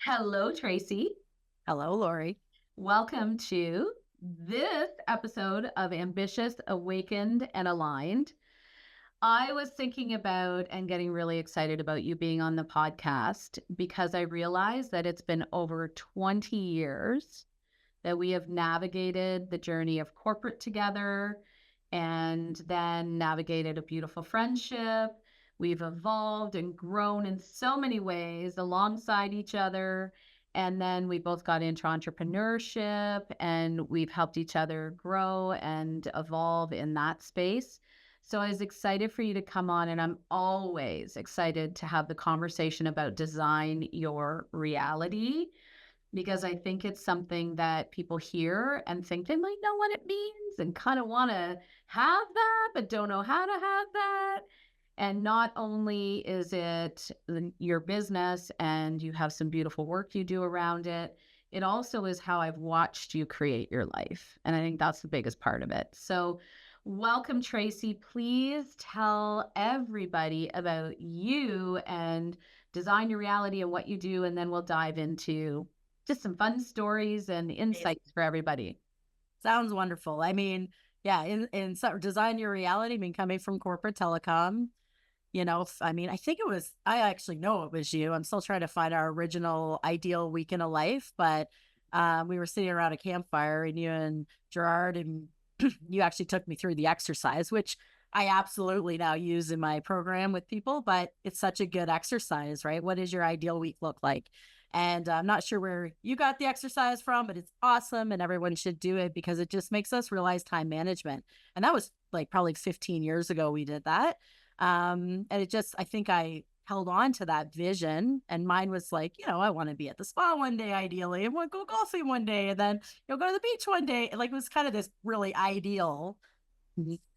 Hello, Tracy. Hello, Laurie. Welcome to this episode of Ambitious, Awakened, and Aligned. I was thinking about and getting really excited about you being on the podcast because I realized that it's been over 20 years that we have navigated the journey of corporate together and then navigated a beautiful friendship. We've evolved and grown in so many ways alongside each other. And then we both got into entrepreneurship and we've helped each other grow and evolve in that space. So I was excited for you to come on, and I'm always excited to have the conversation about design your reality because I think it's something that people hear and think they might know what it means and kind of want to have that, but don't know how to have that. And not only is it your business and you have some beautiful work you do around it, it also is how I've watched you create your life. And I think that's the biggest part of it. So, welcome, Tracy. Please tell everybody about you and design your reality and what you do. And then we'll dive into just some fun stories and Amazing. insights for everybody. Sounds wonderful. I mean, yeah, design your reality. I mean, coming from corporate telecom, I think I actually know it was you. I'm still trying to find our original ideal week in a life, but we were sitting around a campfire and you and Gerard and you actually took me through the exercise, which I absolutely now use in my program with people, but it's such a good exercise, right? What does your ideal week look like? And I'm not sure where you got the exercise from, but it's awesome and everyone should do it because it just makes us realize time management. And that was like probably 15 years ago we did that. And I think I held on to that vision. And mine was like, I want to be at the spa one day, ideally, and want to go golfing one day, and then go to the beach one day. Like it was kind of this really ideal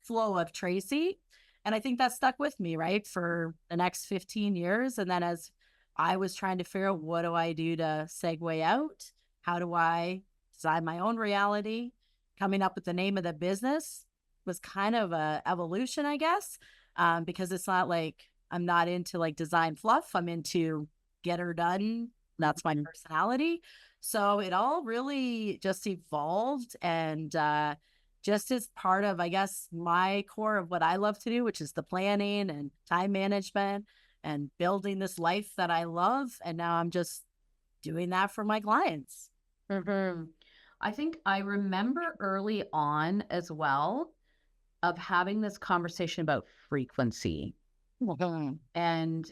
flow of Tracy. And I think that stuck with me, right, for the next 15 years. And then as I was trying to figure out what do I do to segue out, how do I design my own reality, coming up with the name of the business was kind of a evolution, I guess, because it's not like I'm not into like design fluff. I'm into get her done. That's my Mhm. personality. So it all really just evolved and just as part of, I guess, my core of what I love to do, which is the planning and time management and building this life that I love. And now I'm just doing that for my clients. Mhm. I think I remember early on as well of having this conversation about frequency Mhm. and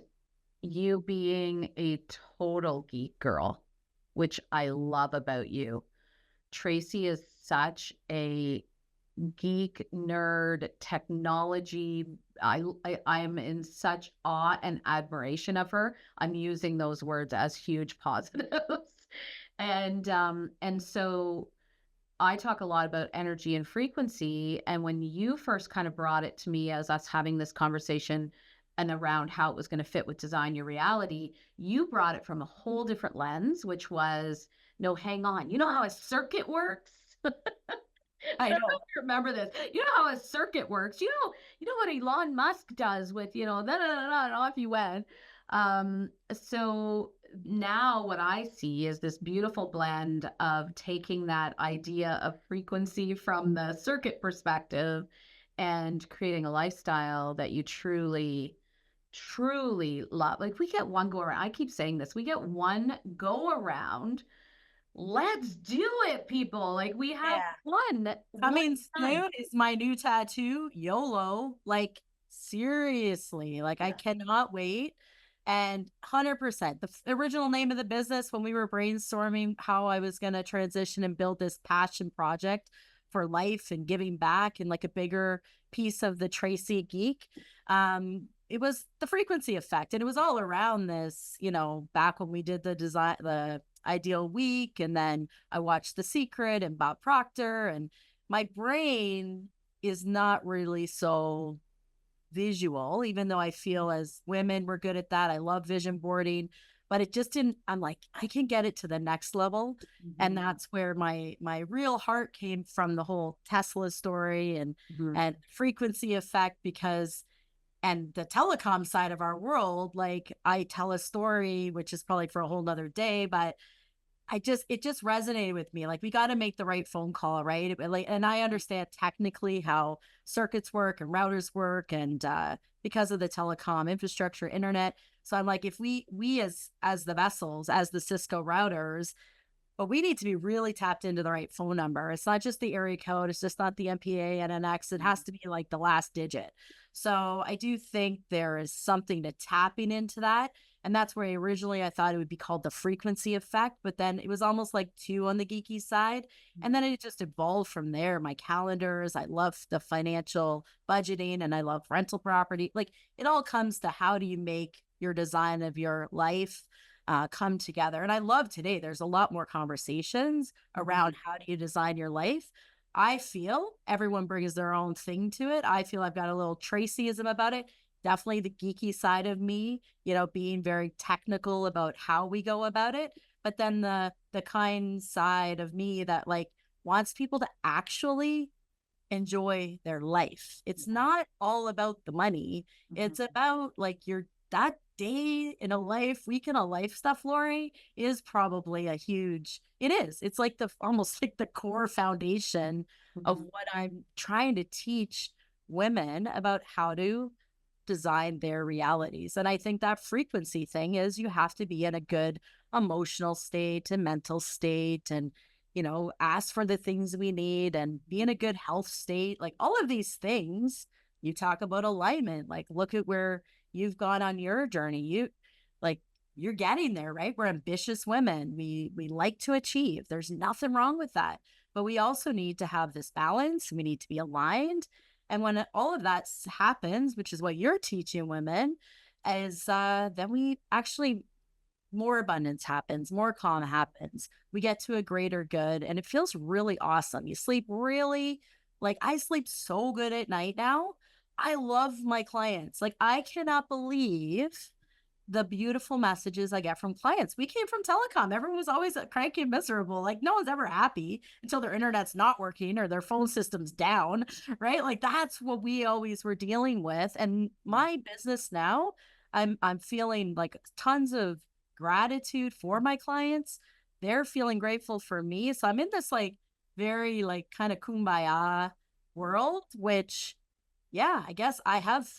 you being a total geek girl, which I love about you. Tracy is such a geek nerd technology. I'm in such awe and admiration of her. I'm using those words as huge positives. And so I talk a lot about energy and frequency. And when you first kind of brought it to me as us having this conversation and around how it was going to fit with design your reality, you brought it from a whole different lens, which was no, hang on. You know how a circuit works? I I don't know know. if you remember this. You know how a circuit works. You know what Elon Musk does with, da, da, da, da, and off you went. So now what I see is this beautiful blend of taking that idea of frequency from the circuit perspective and creating a lifestyle that you truly, truly love. Like we get one go around. I keep saying this. We get one go around. Let's do it, people. Like we have Yeah. one Coming time. soon is my new tattoo, YOLO. Like, seriously, like, I Yeah. cannot wait. And 100%, the original name of the business when we were brainstorming how I was going to transition and build this passion project for life and giving back and like a bigger piece of the Tracy Geek. It was the frequency effect. And it was all around this, back when we did the ideal week. And then I watched The Secret and Bob Proctor, and my brain is not really so visual, even though I feel as women we're good at that. I love vision boarding, but it just didn't. I'm like, I can get it to the next level, and Mhm. that's where my real heart came from the whole Tesla story and Mhm. and frequency effect because And the telecom side of our world, like I tell a story, which is probably for a whole nother day, but it just resonated with me. Like we got to make the right phone call, right? Like, and I understand technically how circuits work and routers work, and because of the telecom infrastructure, internet. So I'm like, if we as the vessels, as the Cisco routers, but we need to be really tapped into the right phone number. It's not just the area code. It's just not the MPA and NX. It has to be like the last digit. So I do think there is something to tapping into that. And that's where originally I thought it would be called the frequency effect, but then it was almost like two on the geeky side. And then it just evolved from there. My calendars, I love the financial budgeting and I love rental property. Like it all comes to how do you make your design of your life come together. And I love today, there's a lot more conversations around how do you design your life. I feel everyone brings their own thing to it. I feel I've got a little Tracyism about it. Definitely the geeky side of me, being very technical about how we go about it. But then the kind side of me that like wants people to actually enjoy their life. It's not all about the money. It's about like that day in a life, week in a life stuff, Laurie, is probably it is. It's like almost like the core foundation of what I'm trying to teach women about how to design their realities. And I think that frequency thing is you have to be in a good emotional state and mental state and ask for the things we need and be in a good health state. Like all of these things, you talk about alignment, like look at where you've gone on your journey. You're getting there, right? We're ambitious women. We like to achieve. There's nothing wrong with that. But we also need to have this balance. We need to be aligned. And when all of that happens, which is what you're teaching women, is then we actually more abundance happens, more calm happens. We get to a greater good, and it feels really awesome. You sleep really, like I sleep so good at night now. I love my clients. Like I cannot believe the beautiful messages I get from clients. We came from telecom. Everyone was always cranky and miserable. Like no one's ever happy until their internet's not working or their phone system's down, right? Like that's what we always were dealing with. And my business now, I'm feeling like tons of gratitude for my clients. They're feeling grateful for me. So I'm in this like very like kind of kumbaya world, which yeah, I guess I have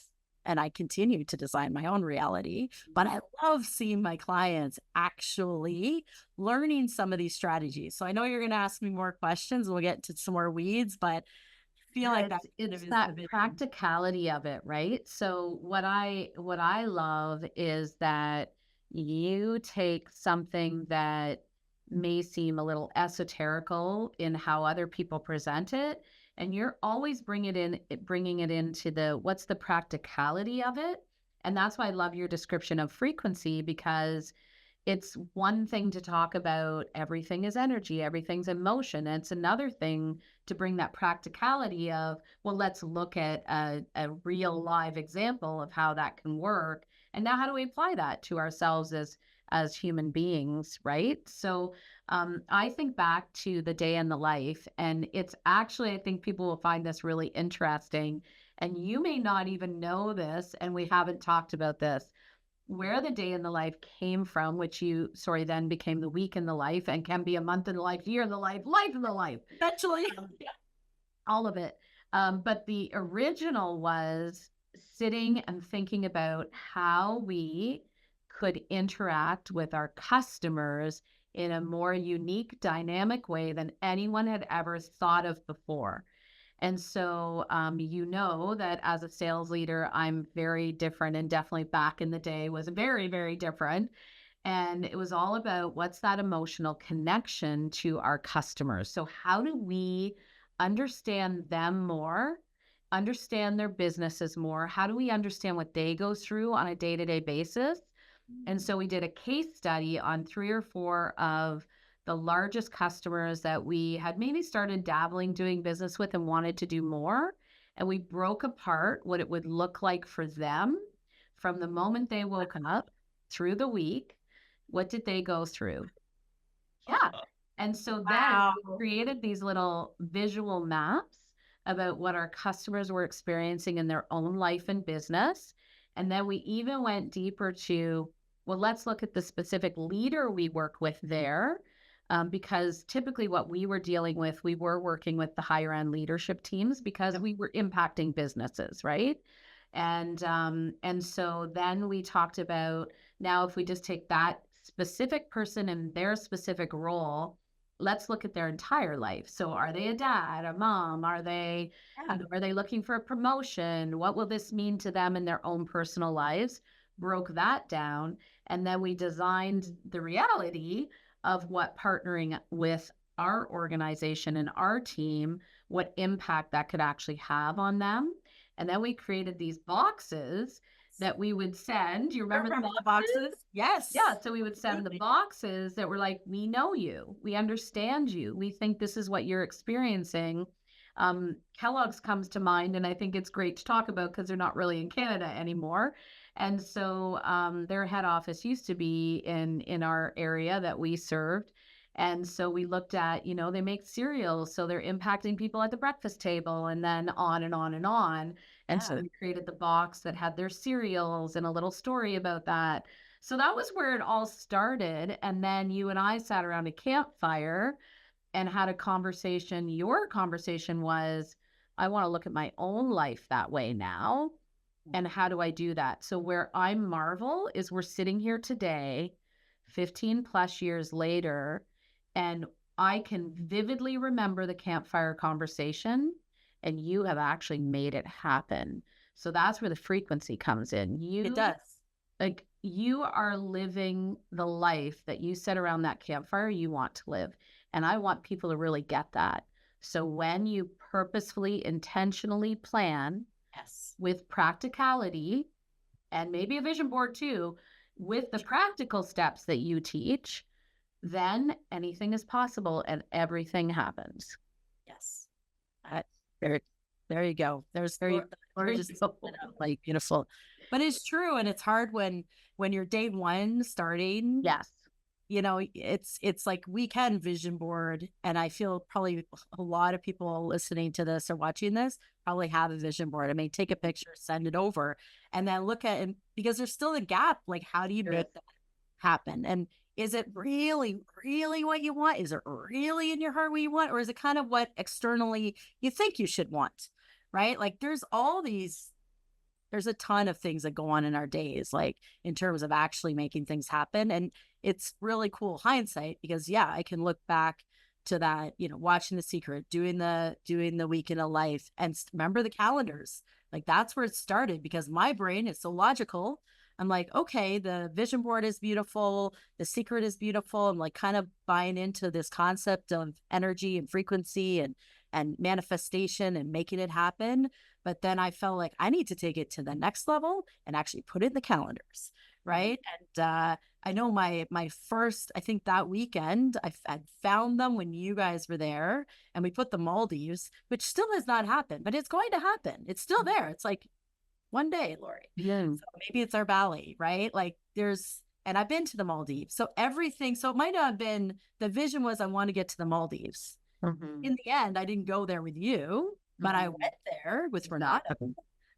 and I continue to design my own reality, but I love seeing my clients actually learning some of these strategies. So I know you're going to ask me more questions. We'll get to some more weeds, but I feel like it's that practicality of it, right? So what I love is that you take something that may seem a little esoterical in how other people present it, and you're always bringing it into what's the practicality of it. And that's why I love your description of frequency, because it's one thing to talk about everything is energy, everything's emotion. And it's another thing to bring that practicality of, well, let's look at a real live example of how that can work. And now how do we apply that to ourselves as human beings, right? So I think back to the day in the life, and it's actually, I think people will find this really interesting. And you may not even know this, and we haven't talked about this, where the day in the life came from, which then became the week in the life and can be a month in the life, year in the life, life in the life. eventually. All of it. But the original was sitting and thinking about how we could interact with our customers in a more unique, dynamic way than anyone had ever thought of before. And so, that as a sales leader, I'm very different, and definitely back in the day was very, very different. And it was all about what's that emotional connection to our customers. So how do we understand them more, understand their businesses more? How do we understand what they go through on a day-to-day basis? And so we did a case study on 3 or 4 of the largest customers that we had maybe started dabbling doing business with and wanted to do more. And we broke apart what it would look like for them from the moment they woke up through the week. What did they go through? Yeah. And so then we created these little visual maps about what our customers were experiencing in their own life and business. And then we even went deeper to, well, let's look at the specific leader we work with there. Because typically what we were dealing with, we were working with the higher end leadership teams because we were impacting businesses, right? And so then we talked about, now if we just take that specific person and their specific role, let's look at their entire life. So are they a dad, a mom? Are they, Yeah. are they looking for a promotion? What will this mean to them in their own personal lives? Broke that down. And then we designed the reality of what partnering with our organization and our team, what impact that could actually have on them. And then we created these boxes that we would send. You I remember the remember the boxes? boxes. Yes. Yeah, so we would send the Absolutely. boxes that were like, we know you, we understand you, we think this is what you're experiencing. Kellogg's comes to mind, and I think it's great to talk about because they're not really in Canada anymore. And so their head office used to be in our area that we served. And so we looked at, they make cereals, so they're impacting people at the breakfast table, and then on and on and on. And so Yeah. we created the box that had their cereals and a little story about that. So that was where it all started. And then you and I sat around a campfire and had a conversation. Your conversation was, I want to look at my own life that way now. And how do I do that? So, where I marvel is we're sitting here today, 15 plus years later, and I can vividly remember the campfire conversation, and you have actually made it happen. So, that's where the frequency comes in. It does. Like, you are living the life that you set around that campfire you want to live. And I want people to really get that. So, when you purposefully, intentionally plan, Yes. with practicality and maybe a vision board too, with the practical steps that you teach, then anything is possible and everything happens. Yes. There, there you go. There's There just you go. like beautiful, but it's true, and it's hard when you're day one starting. Yes. It's like we can vision board, and I feel probably a lot of people listening to this or watching this probably have a vision board. I mean, take a picture, send it over, and then look at it, because there's still a gap. Like, how do you make that happen? And is it really, really what you want? Is it really in your heart what you want? Or is it kind of what externally you think you should want? Right? Like, there's a ton of things that go on in our days, like in terms of actually making things happen. And it's really cool hindsight, because I can look back to that, watching The Secret, doing the week in a life, and remember the calendars. Like, that's where it started, because my brain is so logical. I'm like, okay, the vision board is beautiful. The Secret is beautiful. I'm like kind of buying into this concept of energy and frequency and manifestation and making it happen. But then I felt like I need to take it to the next level and actually put it in the calendars. Right. And I know my first, I think that weekend, I found them when you guys were there, and we put the Maldives, which still has not happened, but it's going to happen. It's still there. It's like one day, Laurie. Yeah. So maybe it's our Bali, right? Like, and I've been to the Maldives. So it might not have been, the vision was I want to get to the Maldives. Mm-hmm. In the end, I didn't go there with you, but I went there with Renata,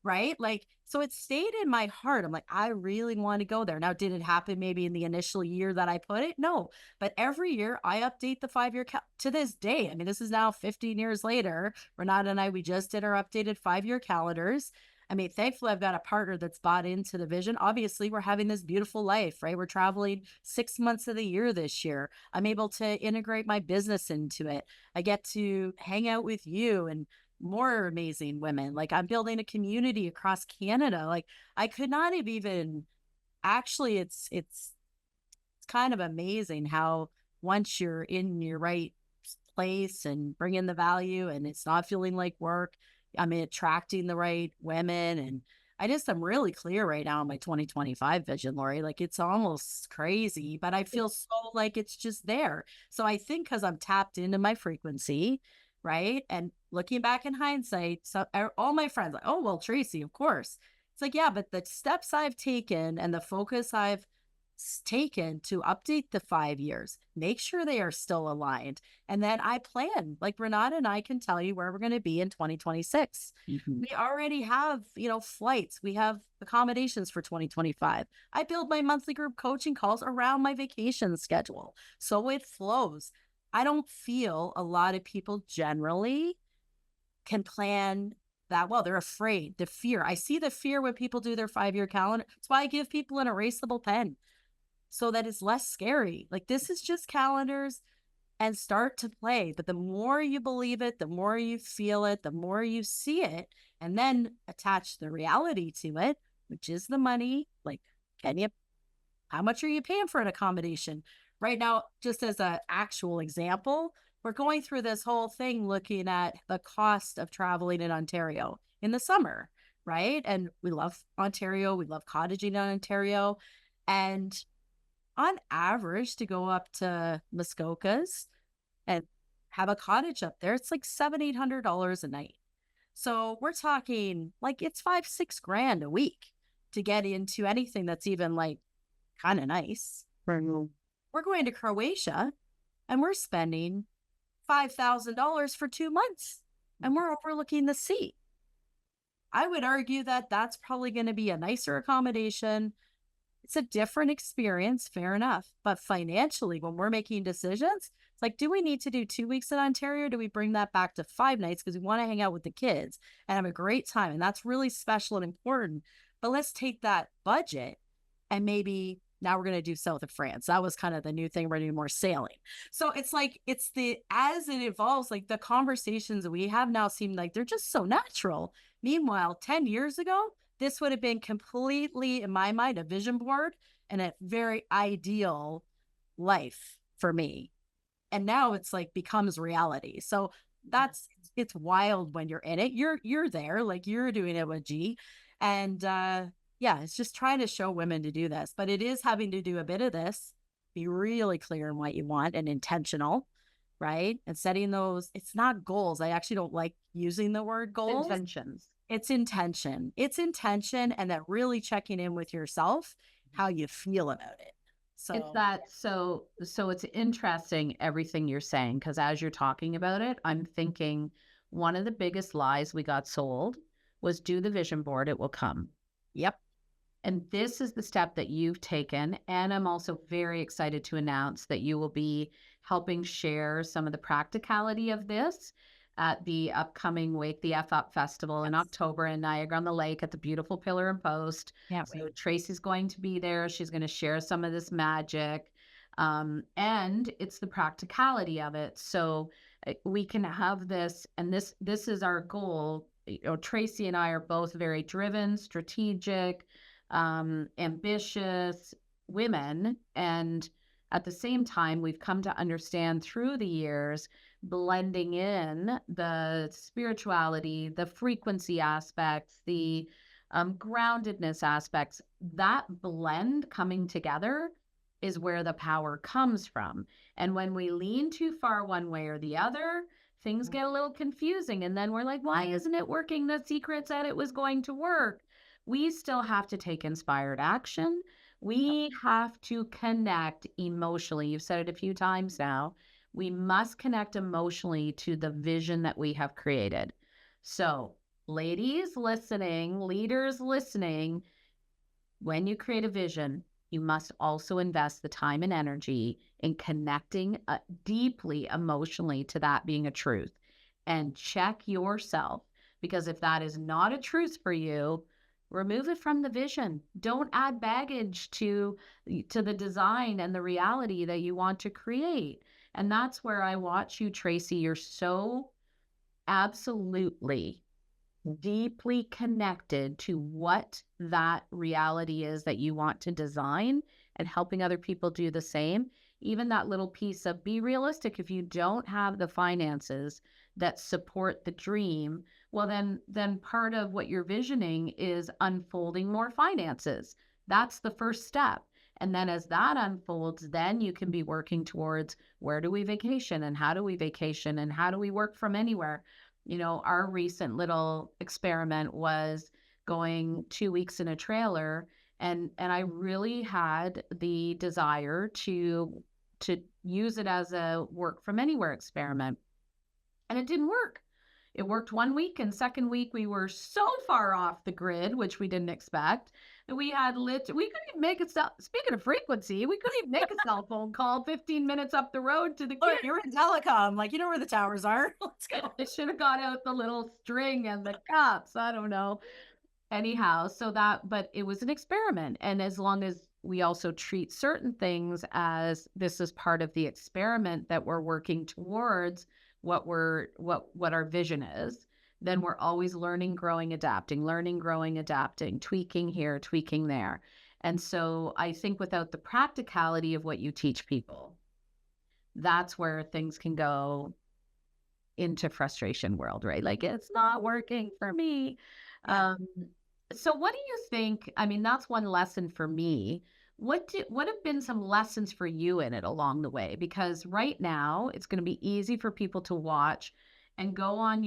right? Like, so it stayed in my heart. I'm like, I really want to go there. Now, did it happen maybe in the initial year that I put it? No, but every year I update the 5-year to this day. I mean, this is now 15 years later. Renata and I, we just did our updated 5-year calendars. I mean, thankfully, I've got a partner that's bought into the vision. Obviously, we're having this beautiful life, right? We're traveling 6 months of the year this year. I'm able to integrate my business into it. I get to hang out with you and more amazing women. Like, I'm building a community across Canada. Like, I could not have even actually, it's kind of amazing how once you're in your right place and bring in the value, and it's not feeling like work, I'm attracting the right women. And I'm really clear right now on my 2025 vision, Laurie. Like, it's almost crazy, but I feel so like it's just there. So I think because I'm tapped into my frequency, right? And looking back in hindsight, so all my friends like, oh, well, Tracy, of course. It's like, yeah, but the steps I've taken and the focus I've taken to update the 5 years, make sure they are still aligned. And then I plan, like Renata and I can tell you where we're going to be in 2026. Mhm. We already have, flights, we have accommodations for 2025. I build my monthly group coaching calls around my vacation schedule. So it flows. I don't feel a lot of people generally can plan that well. They're afraid, the fear. I see the fear when people do their 5 year calendar. That's why I give people an erasable pen so that it's less scary. Like, this is just calendars, and start to play. But the more you believe it, the more you feel it, the more you see it, and then attach the reality to it, which is the money. Like, can you, how much are you paying for an accommodation? Right now, just as an actual example, we're going through this whole thing looking at the cost of traveling in Ontario in the summer, right? And we love Ontario, we love cottaging in Ontario. And on average, to go up to Muskoka's and have a cottage up there, it's like $700-800 a night. So we're talking like it's 5-6 grand a week to get into anything that's even like kind of nice. Mhm. We're going to Croatia and we're spending $5,000 for 2 months and we're overlooking the sea. I would argue that that's probably going to be a nicer accommodation. It's a different experience, fair enough. But financially, when we're making decisions, it's like, do we need to do 2 weeks in Ontario? Or do we bring that back to 5 nights because we want to hang out with the kids and have a great time? And that's really special and important. But let's take that budget and maybe now we're going to do south of France. That was kind of the new thing. We're doing more sailing. So it's like, as it evolves, like the conversations that we have now seem like they're just so natural. Meanwhile, 10 years ago, this would have been completely, in my mind, a vision board and a very ideal life for me. And now it's like becomes reality. So it's wild when you're in it. You're there, like you're doing it with G. And yeah, it's just trying to show women to do this. But it is having to do a bit of this, be really clear on what you want and intentional, right? And setting those, it's not goals. I actually don't like using the word goals. Intentions. It's intention. It's intention, and that really checking in with yourself, how you feel about it. It's So, that so it's interesting everything you're saying, because as you're talking about it, I'm thinking one of the biggest lies we got sold was do the vision board, it will come. yep. And this is the step that you've taken. And I'm also very excited to announce that you will be helping share some of the practicality of this at the upcoming Wake the F Up Festival in Yes. October in Niagara on the Lake at the beautiful Pillar and Post. Can't So wait. Tracy's going to be there. She's going to share some of this magic. And it's the practicality of it. So we can have this, and this is our goal. You know, Tracy and I are both very driven, strategic, ambitious women. And at the same time, we've come to understand through the years, blending in the spirituality, the frequency aspects, the groundedness aspects, that blend coming together is where the power comes from. And when we lean too far one way or the other, things get a little confusing. And then we're like, why isn't it working? The secret said it was going to work. We still have to take inspired action. We have to connect emotionally. You've said it a few times now. We must connect emotionally to the vision that we have created. So, ladies listening, leaders listening, when you create a vision, you must also invest the time and energy in connecting deeply emotionally to that being a truth, and check yourself, because if that is not a truth for you, remove it from the vision. Don't add baggage to the design and the reality that you want to create. And that's where I watch you, Tracy. You're so absolutely deeply connected to what that reality is that you want to design, and helping other people do the same. Even that little piece of be realistic. If you don't have the finances that support the dream, well, then part of what you're visioning is unfolding more finances. That's the first step. And then as that unfolds, then you can be working towards where do we vacation and how do we vacation and how do we work from anywhere. You know, our recent little experiment was going 2 weeks in a trailer And I really had the desire to use it as a work from anywhere experiment. And it didn't work. It worked 1 week, and second week we were so far off the grid, which we didn't expect, that we couldn't even make a cell. Speaking of frequency, we couldn't even make a cell phone call 15 minutes up the road to the Look, kids. you're in telecom, like you know where the towers are. Let's go. They should have got out the little string and the cups. I don't know. Anyhow, so that, but it was an experiment. And as long as we also treat certain things as this is part of the experiment that we're working towards what our vision is, then we're always learning, growing, adapting, tweaking here, tweaking there. And so I think without the practicality of what you teach people, that's where things can go into frustration world, right? Like it's not working for me. Yeah. Um, so what do you think? I mean, that's one lesson for me. What have been some lessons for you in it along the way? Because right now it's going to be easy for people to watch and go on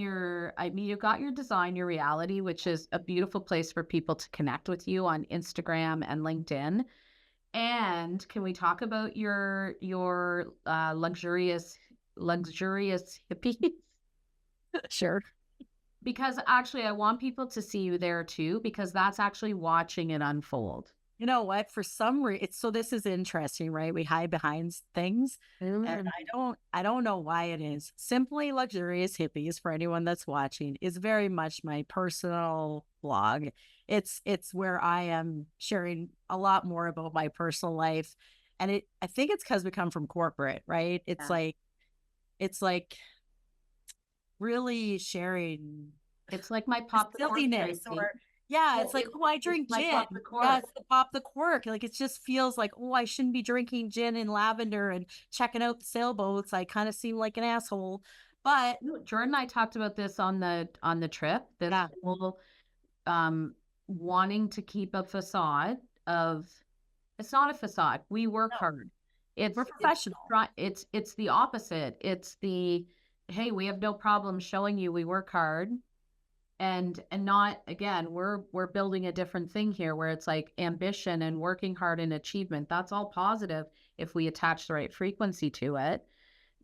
I mean, you've got your Design Your Reality, which is a beautiful place for people to connect with you on Instagram and LinkedIn. And can we talk about your luxurious hippies? Sure. Because actually, I want people to see you there too, because that's actually watching it unfold. You know what? For some reason, it's so this is interesting, right? We hide behind things, and I don't know why it is. Simply Luxurious Hippies, for anyone that's watching, is very much my personal blog. It's where I am sharing a lot more about my personal life, and I think it's because we come from corporate, right? Yeah. It's like really sharing It's like my pop the cork, silliness Tracy. or yeah, it's like, oh, I It's drink my gin. pop the Yeah, cork. it's the pop the cork. Like it just feels like, oh, I shouldn't be drinking gin and lavender and checking out the sailboats. I kind of seem like an asshole. But Jordan and I talked about this on the trip. This yeah, whole wanting to keep a facade of it's not a facade. We work no, hard. we're professional. It's the opposite. It's the hey, we have no problem showing you we work hard. And not again, we're building a different thing here where it's like ambition and working hard and achievement. That's all positive if we attach the right frequency to it.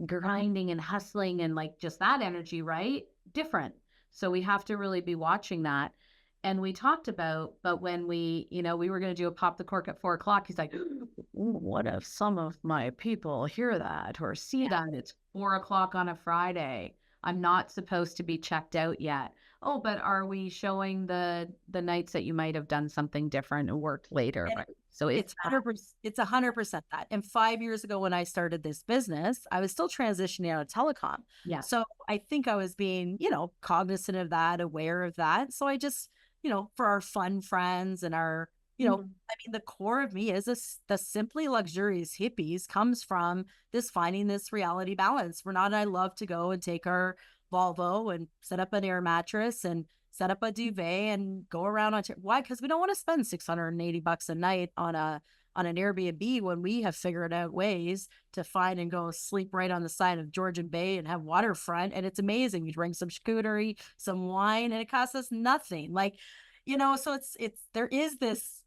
Grinding and hustling and like just that energy, right? Different. So we have to really be watching that. And we talked about, but when we were going to do a pop the cork at 4 o'clock, he's like, what if some of my people hear that or see that? It's 4 o'clock on a Friday. I'm not supposed to be checked out yet. Oh, but are we showing the nights that you might have done something different and worked later? And Right. So it's 100%, it's 100% that. And 5 years ago when I started this business, I was still transitioning out of telecom. yeah. So I think I was being, cognizant of that, aware of that. So I just, for our fun friends and our, I mean, the core of me is the simply luxurious hippies comes from this finding this reality balance. Renata and I love to go and take our Volvo and set up an air mattress and set up a duvet and go around on why? Because we don't want to spend $680 a night on an Airbnb when we have figured out ways to find and go sleep right on the side of Georgian Bay and have waterfront. And it's amazing. We drink some charcuterie, some wine, and it costs us nothing. Like, so it's there is this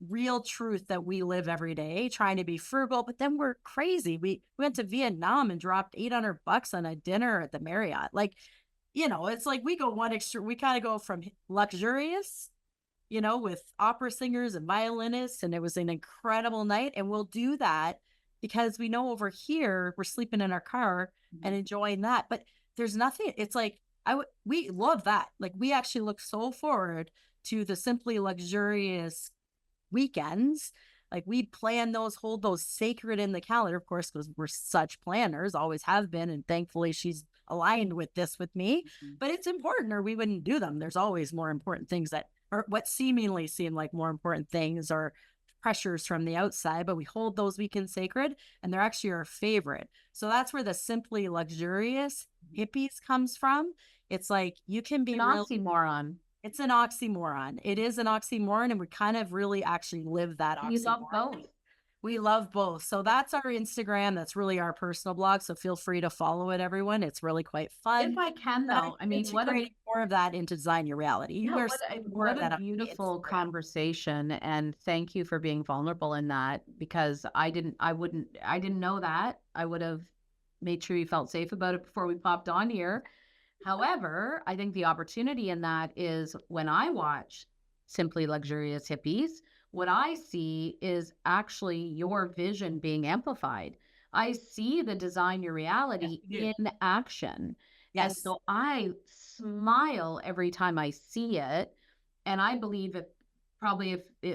real truth that we live every day trying to be frugal, but then we're crazy. We went to Vietnam and dropped $800 on a dinner at the Marriott. Like, it's like we go one extreme. We kind of go from luxurious, with opera singers and violinists, and it was an incredible night. And we'll do that because we know over here we're sleeping in our car and enjoying that. But there's nothing. It's like we love that. Like we actually look so forward to the simply luxurious weekends. Like we plan those, hold those sacred in the calendar, of course, because we're such planners, always have been. And thankfully she's aligned with this with me, but it's important or we wouldn't do them. There's always more important things that or what seemingly seem like more important things or pressures from the outside, but we hold those weekends sacred and they're actually our favorite. So that's where the simply luxurious hippies comes from. It's like you can be an oxymoron. It's an oxymoron. It is an oxymoron, and we kind of really actually live that oxymoron. You love both. We love both. So that's our Instagram. That's really our personal blog. So feel free to follow it, everyone. It's really quite If fun. I can, But I'm though, I mean, integrating more of that into Design Your Reality. You yeah, are seeing more what of a that on beautiful Instagram. conversation, and thank you for being vulnerable in that, because I didn't know that. I would have made sure you felt safe about it before we popped on here. However, I think the opportunity in that is when I watch Simply Luxurious Hippies, what I see is actually your vision being amplified. I see the Design Your Yes, Reality you do. in action. And Yes. so I smile every time I see it. And I believe if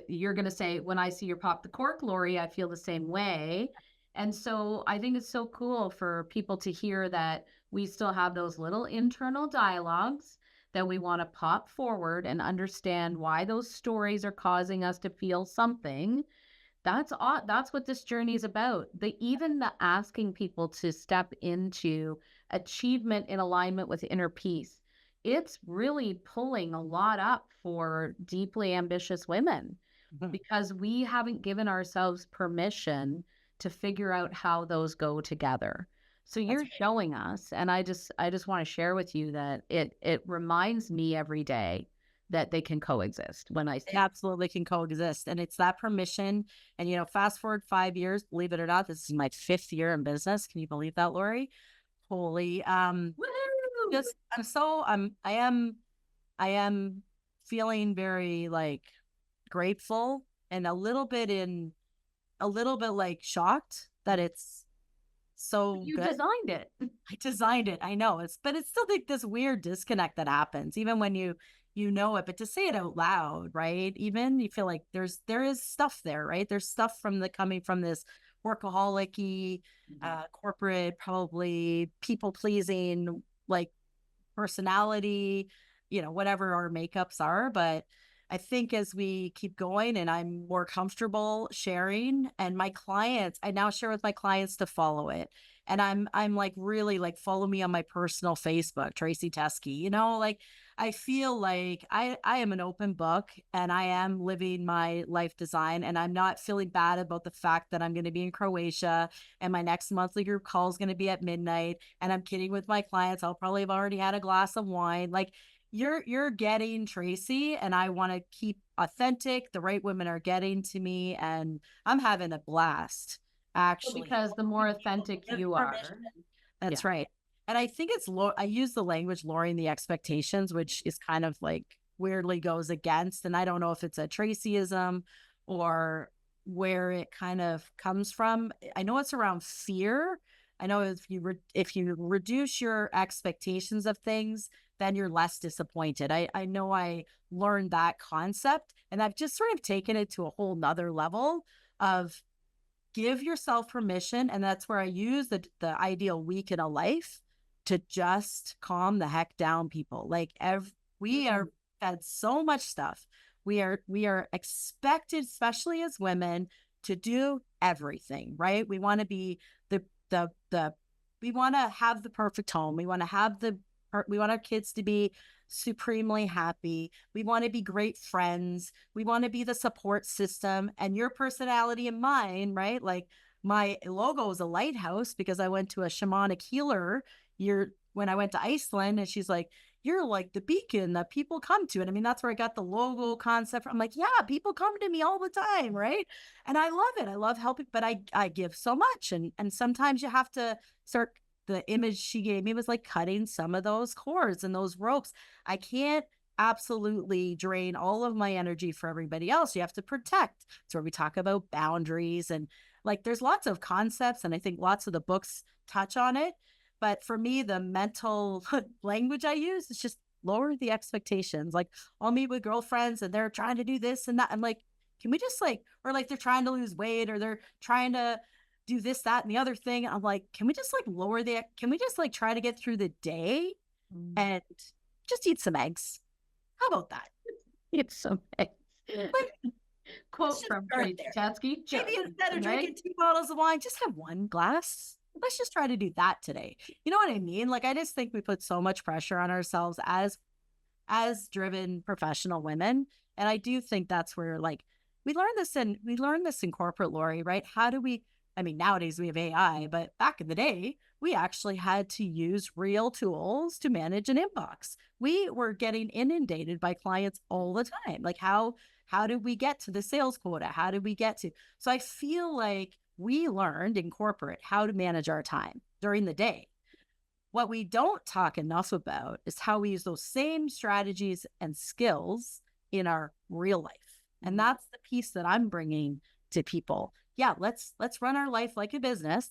you're going to say, when I see your pop the cork, Laurie, I feel the same way. And so I think it's so cool for people to hear that we still have those little internal dialogues that we want to pop forward and understand why those stories are causing us to feel something. That's what this journey is about. Even the asking people to step into achievement in alignment with inner peace. It's really pulling a lot up for deeply ambitious women Mhm. because we haven't given ourselves permission to figure out how those go together. So That's you're right. showing us, and I just want to share with you that it reminds me every day that they can coexist when I They see. absolutely can coexist. And it's that permission. And, fast forward 5 years, believe it or not, this is my fifth year in business. Can you believe that, Lori? Holy, Woo! just, I am feeling very like grateful and a little bit like shocked that it's so You good. designed it. I designed it. I know but it's still like this weird disconnect that happens, even when you know it, but to say it out loud, right? Even you feel like there is stuff there, right? There's stuff coming from this workaholic corporate, probably people pleasing, like personality, whatever our makeups are. But I think as we keep going and I'm more comfortable sharing, and my clients, I now share with my clients to follow it. And I'm like, really, like, follow me on my personal Facebook, Tracy Teskey, like, I feel like I am an open book and I am living my life design, and I'm not feeling bad about the fact that I'm going to be in Croatia and my next monthly group call is going to be at midnight, and I'm kidding with my clients. I'll probably have already had a glass of wine. Like, you're getting Tracy, and I want to keep authentic. The right women are getting to me, and I'm having a blast. Well, Actually, because the more authentic give you permission. are, That's yeah. right. And I think I use the language lowering the expectations, which is kind of like weirdly goes against. And I don't know if it's a Tracyism or where it kind of comes from. I know it's around fear. I know if you reduce your expectations of things, then you're less disappointed. I know I learned that concept, and I've just sort of taken it to a whole nother level of give yourself permission. And that's where I use the ideal week in a life to just calm the heck down, people. Like, we are fed so much stuff. We are expected, especially as women, to do everything, right? We want to be the we want to have the perfect home. We want our kids to be supremely happy. We want to be great friends. We want to be the support system, and your personality and mine, right? Like, my logo is a lighthouse because I went to a shamanic healer when I went to Iceland, and she's like, you're like the beacon that people come to. And I mean, that's where I got the logo concept from. I'm like, yeah, people come to me all the time, right? And I love it. I love helping, but I give so much. And sometimes you have to start. The image she gave me was like cutting some of those cords and those ropes. I can't absolutely drain all of my energy for everybody else. You have to protect. It's where we talk about boundaries, and like, there's lots of concepts, and I think lots of the books touch on it. But for me, the mental language I use is just lower the expectations. Like, I'll meet with girlfriends and they're trying to do this and that. I'm like, can we just like, or like they're trying to lose weight, or they're trying to do this, that, and the other thing. I'm like, can we just like can we just like try to get through the day Mm. and just eat some eggs? How about that? It's amazing. Like, let's Quote just from start Tracy there. Chesky, Maybe just instead of right? drinking 2 bottles of wine, just have one glass. Let's just try to do that today. You know what I mean? Like, I just think we put so much pressure on ourselves as driven professional women. And I do think that's where, like, we learn this in corporate, Laurie, right? How do we, I mean, nowadays we have AI, but back in the day, we actually had to use real tools to manage an inbox. We were getting inundated by clients all the time. Like how did we get to the sales quota? How did we get to? So I feel like we learned in corporate how to manage our time during the day. What we don't talk enough about is how we use those same strategies and skills in our real life. And that's the piece that I'm bringing to people. Yeah, let's run our life like a business.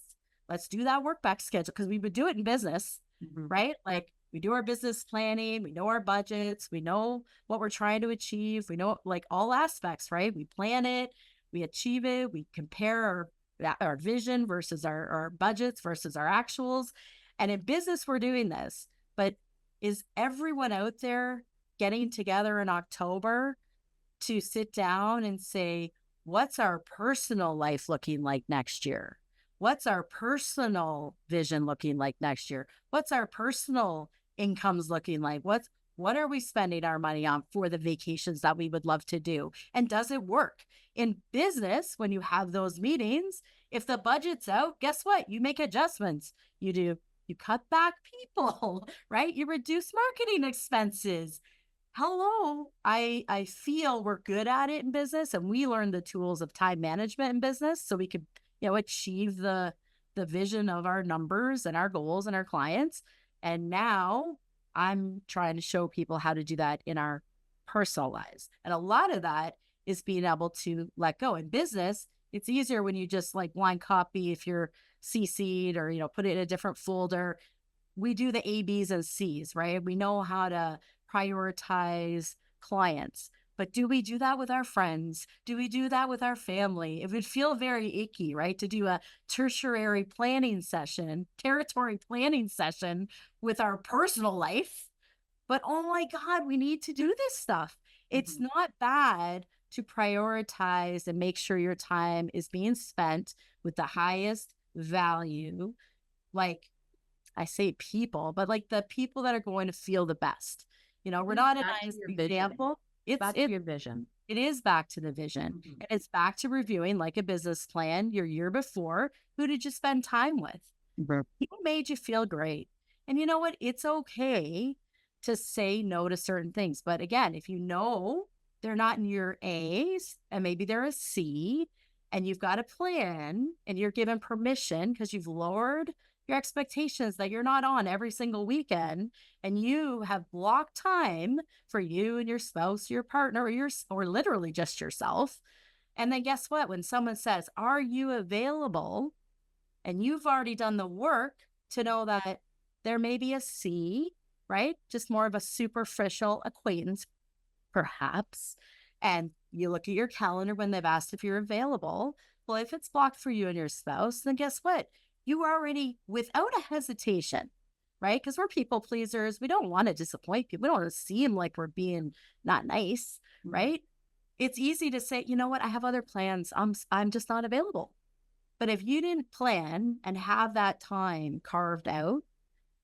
Let's do that work back schedule because we would do it in business, right? Like we do our business planning, we know our budgets, we know what we're trying to achieve, we know like all aspects, right? We plan it, we achieve it, we compare our vision versus our budgets versus our actuals. And in business, we're doing this. But is everyone out there getting together in October to sit down and say, what's our personal life looking like next year? What's our personal vision looking like next year? What's our personal incomes looking like? What are we spending our money on for the vacations that we would love to do? And does it work? In business, when you have those meetings, if the budget's out, guess what? You make adjustments. You cut back people, right? You reduce marketing expenses. Hello. I feel we're good at it in business and we learn the tools of time management in business so we could, achieve the vision of our numbers and our goals and our clients. And now I'm trying to show people how to do that in our personal lives. And a lot of that is being able to let go. In business, it's easier when you just like line copy if you're CC'd or, put it in a different folder. We do the A, B's, and C's, right? We know how to prioritize clients. But do we do that with our friends? Do we do that with our family? It would feel very icky, right? To do a tertiary planning session, territory planning session with our personal life. But oh my God, we need to do this stuff. It's not bad to prioritize and make sure your time is being spent with the highest value. Like I say people, but like the people that are going to feel the best. We're not a nice example. It's back to your vision. It is back to the vision. And it's back to reviewing like a business plan your year before. Who did you spend time with? Who made you feel great? And you know what? It's okay to say no to certain things. But again, if you know they're not in your A's and maybe they're a C and you've got a plan and you're given permission because you've lowered your expectations that you're not on every single weekend and you have blocked time for you and your spouse, your partner, or literally just yourself. And then guess what? When someone says, are you available? And you've already done the work to know that there may be a C, right? Just more of a superficial acquaintance, perhaps. And you look at your calendar when they've asked if you're available. Well, if it's blocked for you and your spouse, then guess what? You already, without a hesitation, right? Because we're people pleasers. We don't want to disappoint people. We don't want to seem like we're being not nice, right? It's easy to say, you know what? I have other plans. I'm just not available. But if you didn't plan and have that time carved out,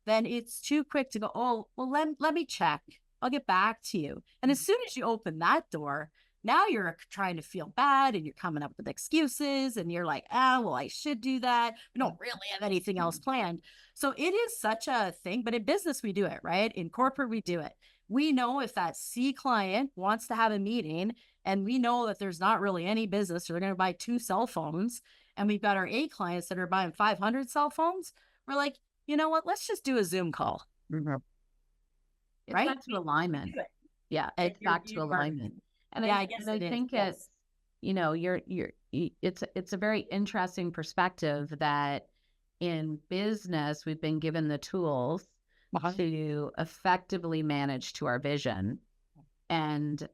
then it's too quick to go, oh, well, let me check. I'll get back to you. And as soon as you open that door, now you're trying to feel bad and you're coming up with excuses and you're like, well, I should do that. We don't really have anything else planned. So it is such a thing, but in business, we do it, right? In corporate, we do it. We know if that C client wants to have a meeting and we know that there's not really any business, or they're going to buy 2 cell phones. And we've got our A clients that are buying 500 cell phones. We're like, you know what? Let's just do a Zoom call. It's right? back to alignment. Yeah, it's back to alignment. And yeah, I think it's, it's a very interesting perspective that in business, we've been given the tools to effectively manage to our vision. And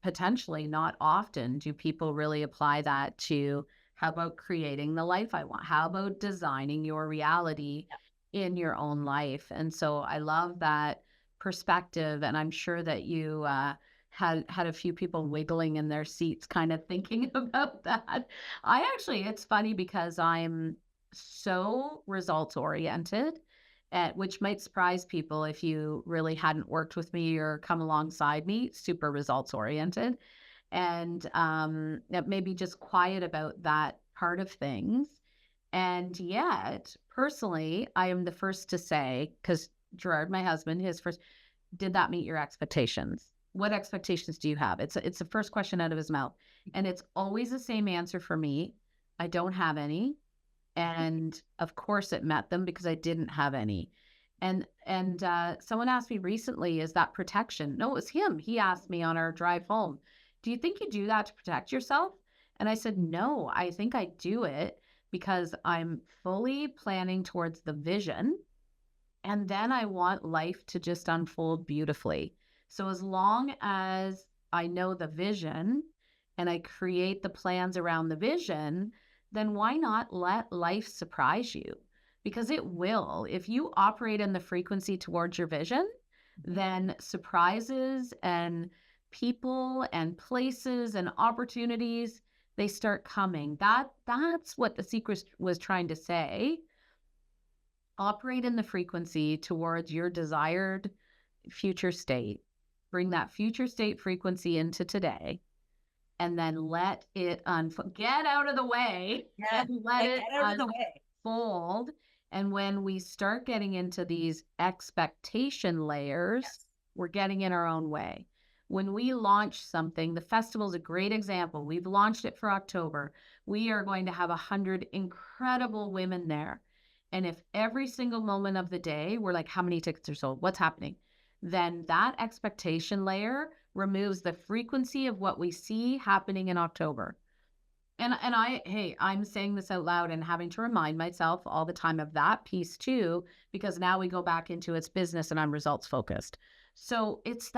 potentially not often do people really apply that to how about creating the life I want? How about designing your reality in your own life? And so I love that perspective. And I'm sure that you had a few people wiggling in their seats kind of thinking about that. It's funny because I'm so results oriented, which might surprise people if you really hadn't worked with me or come alongside me, super results oriented. and maybe just quiet about that part of things. And yet, personally, I am the first to say, because Gerard, my husband, his first, did that meet your expectations? What expectations do you have? It's the first question out of his mouth. And it's always the same answer for me. I don't have any. And of course it met them because I didn't have any. And someone asked me recently, is that protection? No, it was him. He asked me on our drive home, do you think you do that to protect yourself? And I said, no, I think I do it because I'm fully planning towards the vision. And then I want life to just unfold beautifully. So as long as I know the vision and I create the plans around the vision, then why not let life surprise you? Because it will. If you operate in the frequency towards your vision, then surprises and people and places and opportunities, they start coming. That's what the secret was trying to say. Operate in the frequency towards your desired future state. Bring that future state frequency into today, and then let it unfold. Get out of the way and let Get it out of the way. unfold. And when we start getting into these expectation layers, Yes. we're getting in our own way. When we launch something, the festival is a great example. We've launched it for October. We are going to have 100 incredible women there. And if every single moment of the day we're like, how many tickets are sold? What's happening? Then that expectation layer removes the frequency of what we see happening in October. And I'm saying this out loud and having to remind myself all the time of that piece too, because now we go back into its business and I'm results focused. So it's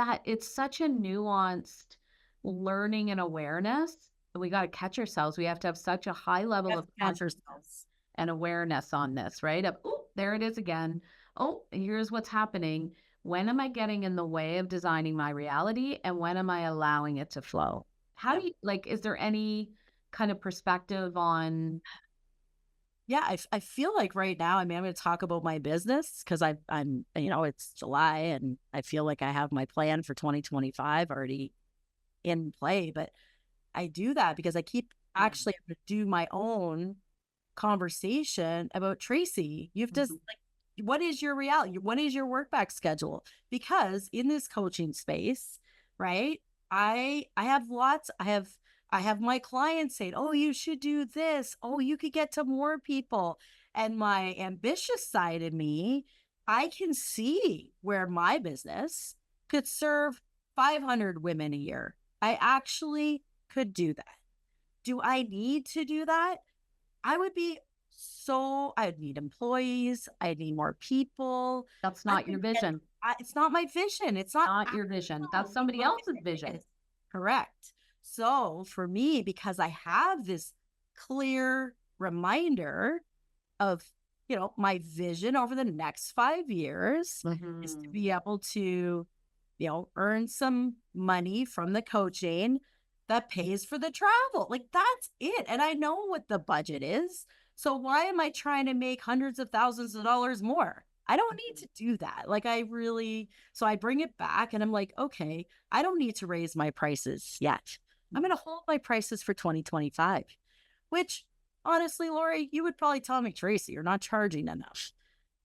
such a nuanced learning and awareness. We got to catch ourselves. We have to have such a high level of Catch ourselves. and awareness on this, right? Of, oh, there it is again. Oh, here's what's happening. When am I getting in the way of designing my reality? And when am I allowing it to flow? How do you like, is there any kind of perspective on? Yeah, I feel like right now, I mean, I'm going to talk about my business because I'm, it's July and I feel like I have my plan for 2025 already in play. But I do that because I keep actually having to do my own conversation about Tracy. You have to like, what is your reality? What is your work back schedule? Because in this coaching space, right? I have my clients saying, "Oh, you should do this. Oh, you could get to more people." And my ambitious side of me, I can see where my business could serve 500 women a year. I actually could do that. Do I need to do that? I'd need employees. I'd need more people. That's not your vision. It's not my vision. It's Not your vision. That's somebody else's vision. Correct. So for me, because I have this clear reminder of, my vision over the next 5 years is to be able to, earn some money from the coaching that pays for the travel. Like that's it. And I know what the budget is. So why am I trying to make hundreds of thousands of dollars more? I don't need to do that. So I bring it back and I'm like, okay, I don't need to raise my prices yet. I'm going to hold my prices for 2025, which honestly, Laurie, you would probably tell me, Tracy, you're not charging enough.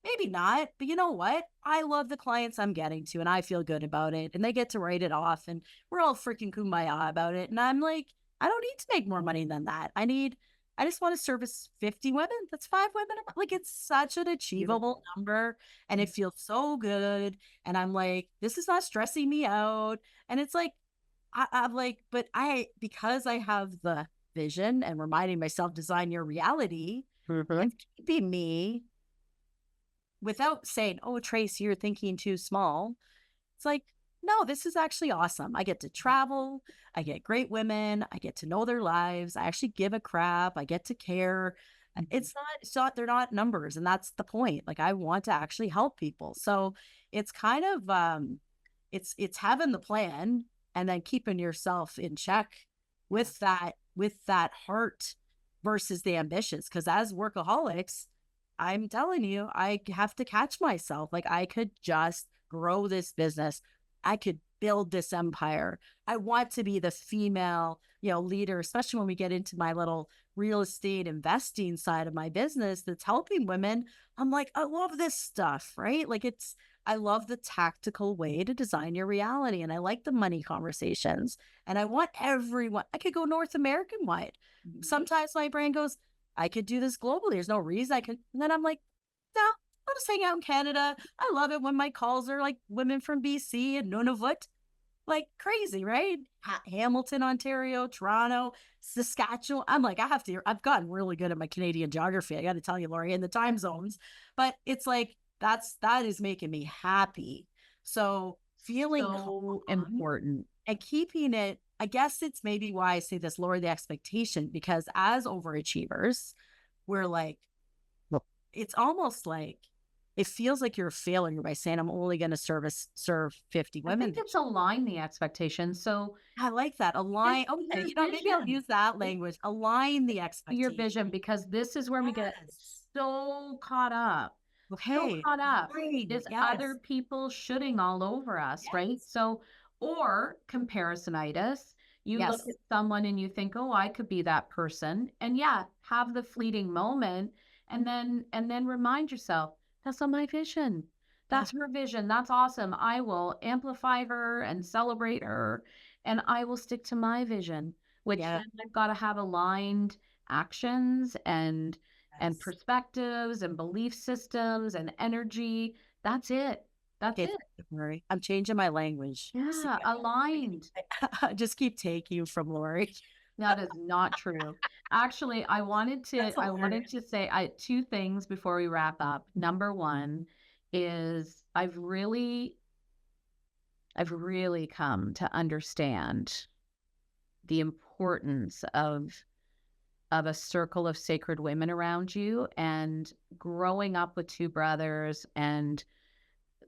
Maybe not, but you know what? I love the clients I'm getting to and I feel good about it and they get to write it off and we're all freaking kumbaya about it. And I'm like, I don't need to make more money than that. I just want to service 50 women. That's 5 women. Like it's such an achievable number and it feels so good. And I'm like, this is not stressing me out. And it's like, I'm like, because I have the vision and reminding myself, design your reality, and keeping me without saying, oh, Trace, you're thinking too small. It's like, no, this is actually awesome. I get to travel. I get great women. I get to know their lives. I actually give a crap. I get to care. They're not numbers. And that's the point. Like I want to actually help people. So it's kind of, it's having the plan and then keeping yourself in check with that heart versus the ambitious. Cause as workaholics, I'm telling you, I have to catch myself. Like I could just grow this business I could build this empire. I want to be the female, leader, especially when we get into my little real estate investing side of my business that's helping women. I'm like, I love this stuff, right? Like I love the tactical way to design your reality. And I like the money conversations. And I want everyone, I could go North American wide. Sometimes my brain goes, I could do this globally. There's no reason I could. And then I'm like, no, I'll just hang out in Canada. I love it when my calls are like women from BC and Nunavut, like crazy, right? Hamilton, Ontario, Toronto, Saskatchewan. I'm like, I've gotten really good at my Canadian geography. I got to tell you, Laurie, in the time zones, but it's like, that is making me happy. So feeling So important. and keeping it, I guess it's maybe why I say this, lower the expectation, because as overachievers, we're like, it's almost like it feels like you're a failure by saying I'm only going to serve 50 I women. think it's align the expectations. So I like that. Align. Okay. Maybe I'll use that language. Align the expectation. your vision, because this is where we get so caught up. Okay. Right. Is other people shooting all over us, right? So, or comparisonitis. You look at someone and you think, oh, I could be that person. And yeah, have the fleeting moment and then remind yourself, that's not my vision. That's her vision. That's awesome. I will amplify her and celebrate her, and I will stick to my vision, which then I've got to have aligned actions and perspectives and belief systems and energy. That's it. That's it. I'm changing my language. Yeah, aligned. Just keep taking you from Laurie. That is not true. Actually, I wanted to say two things before we wrap up. Number one is I've really come to understand the importance of a circle of sacred women around you, and growing up with two brothers and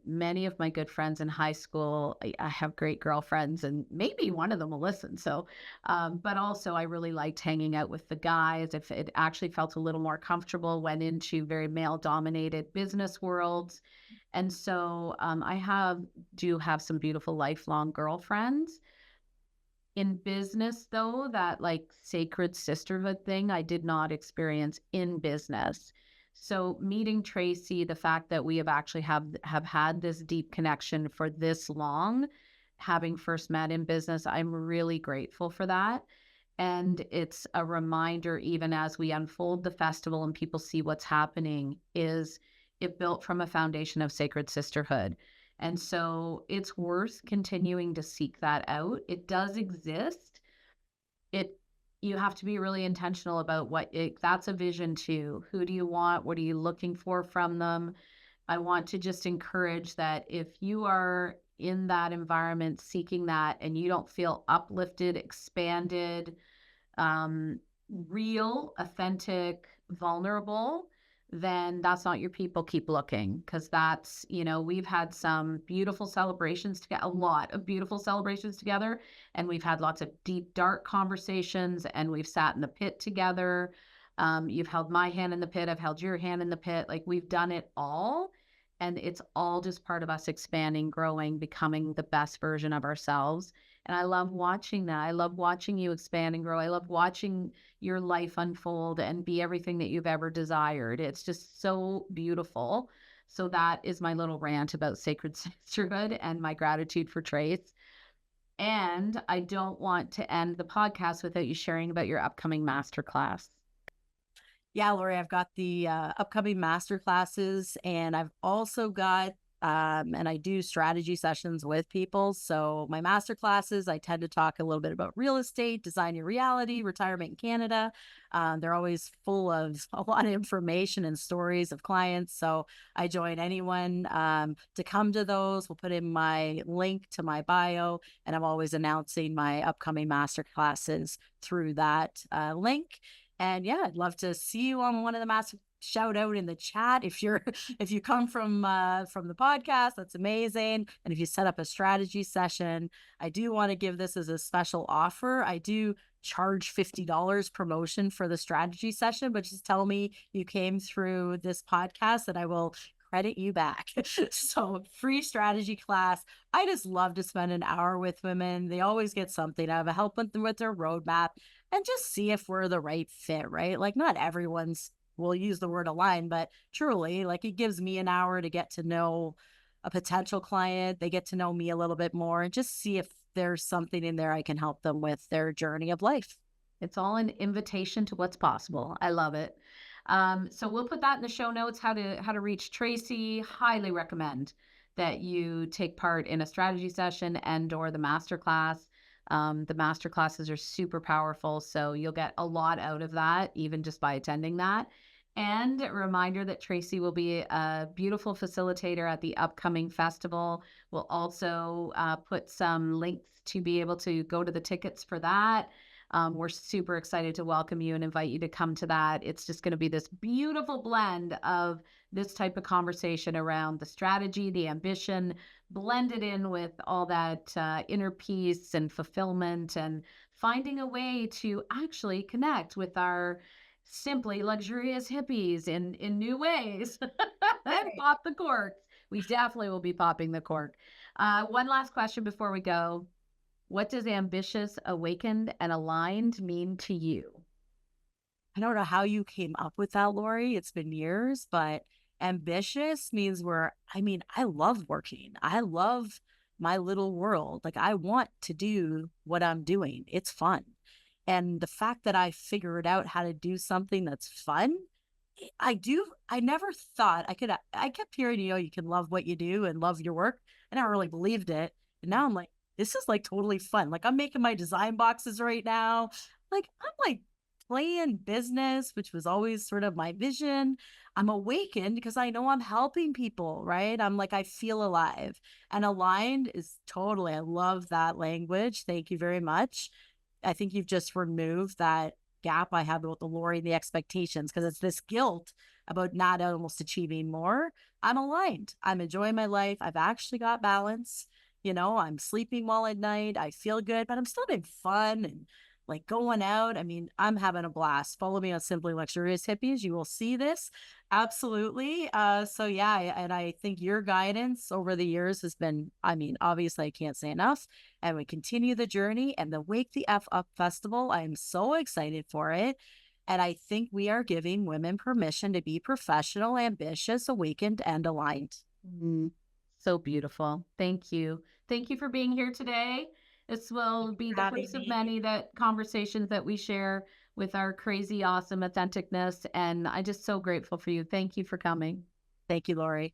many of my good friends in high school. I have great girlfriends, and maybe one of them will listen. So, but also I really liked hanging out with the guys. If it actually felt a little more comfortable, went into very male dominated business worlds. And so do have some beautiful lifelong girlfriends. In business, though, that like sacred sisterhood thing, I did not experience in business. So meeting Tracy, the fact that we have actually have had this deep connection for this long, having first met in business, I'm really grateful for that. And it's a reminder, even as we unfold the festival and people see what's happening, is it built from a foundation of sacred sisterhood. And so it's worth continuing to seek that out. It does exist. You have to be really intentional about that's a vision too. Who do you want? What are you looking for from them? I want to just encourage that if you are in that environment seeking that and you don't feel uplifted, expanded, real, authentic, vulnerable, then that's not your people. Keep looking, because that's, we've had some beautiful celebrations together, a lot of beautiful celebrations together, and we've had lots of deep, dark conversations, and we've sat in the pit together. You've held my hand in the pit. I've held your hand in the pit. Like, we've done it all. And it's all just part of us expanding, growing, becoming the best version of ourselves. And I love watching that. I love watching you expand and grow. I love watching your life unfold and be everything that you've ever desired. It's just so beautiful. So that is my little rant about sacred sisterhood and my gratitude for Trace. And I don't want to end the podcast without you sharing about your upcoming masterclass. Yeah, Laurie, I've got the upcoming master classes, and I've also got and I do strategy sessions with people. So my master classes, I tend to talk a little bit about real estate, design your reality, retirement in Canada. They're always full of a lot of information and stories of clients. So I join anyone to come to those. We'll put in my link to my bio, and I'm always announcing my upcoming master classes through that link. And yeah, I'd love to see you on one of the master. Shout out in the chat if you come from the podcast. That's amazing. And if you set up a strategy session, I do want to give this as a special offer. I do charge $50 promotion for the strategy session, but just tell me you came through this podcast and I will credit you back. So, free strategy class. I just love to spend an hour with women. They always get something out of it, help them with their roadmap and just see if we're the right fit, right? Like, not everyone's will use the word align, but truly, like, it gives me an hour to get to know a potential client. They get to know me a little bit more and just see if there's something in there I can help them with their journey of life. It's all an invitation to what's possible. I love it. So we'll put that in the show notes, how to reach Tracy. Highly recommend that you take part in a strategy session and or the masterclass. The master classes are super powerful, so you'll get a lot out of that, even just by attending that. And a reminder that Tracy will be a beautiful facilitator at the upcoming festival. We'll also put some links to be able to go to the tickets for that. We're super excited to welcome you and invite you to come to that. It's just going to be this beautiful blend of this type of conversation around the strategy, the ambition, blended in with all that inner peace and fulfillment, and finding a way to actually connect with our simply luxurious hippies in new ways and Right. pop the corks. We definitely will be popping the cork. One last question before we go. What does ambitious, awakened, and aligned mean to you? I don't know how you came up with that, Lori. It's been years, but ambitious means I love working. I love my little world. Like, I want to do what I'm doing. It's fun. And the fact that I figured out how to do something that's fun, I never thought I kept hearing, you can love what you do and love your work. I never really believed it. And now I'm like, this is like totally fun. Like, I'm making my design boxes right now. Like, I'm like playing business, which was always sort of my vision. I'm awakened because I know I'm helping people, right? I'm like, I feel alive, and aligned is totally, I love that language. Thank you very much. I think you've just removed that gap I have with the Lori and the expectations, because it's this guilt about not almost achieving more. I'm aligned. I'm enjoying my life. I've actually got balance. I'm sleeping well at night. I feel good, but I'm still having fun and like going out. I mean, I'm having a blast. Follow me on Simply Luxurious Hippies. You will see this. Absolutely. So yeah, and I think your guidance over the years has been, I mean, obviously I can't say enough. And we continue the journey, and the Wake the F Up Festival. I am so excited for it. And I think we are giving women permission to be professional, ambitious, awakened, and aligned. Mm, so beautiful. Thank you. Thank you for being here today. This will be the Having first of me. many that conversations that we share with our crazy, awesome authenticness. And I'm just so grateful for you. Thank you for coming. Thank you, Lori.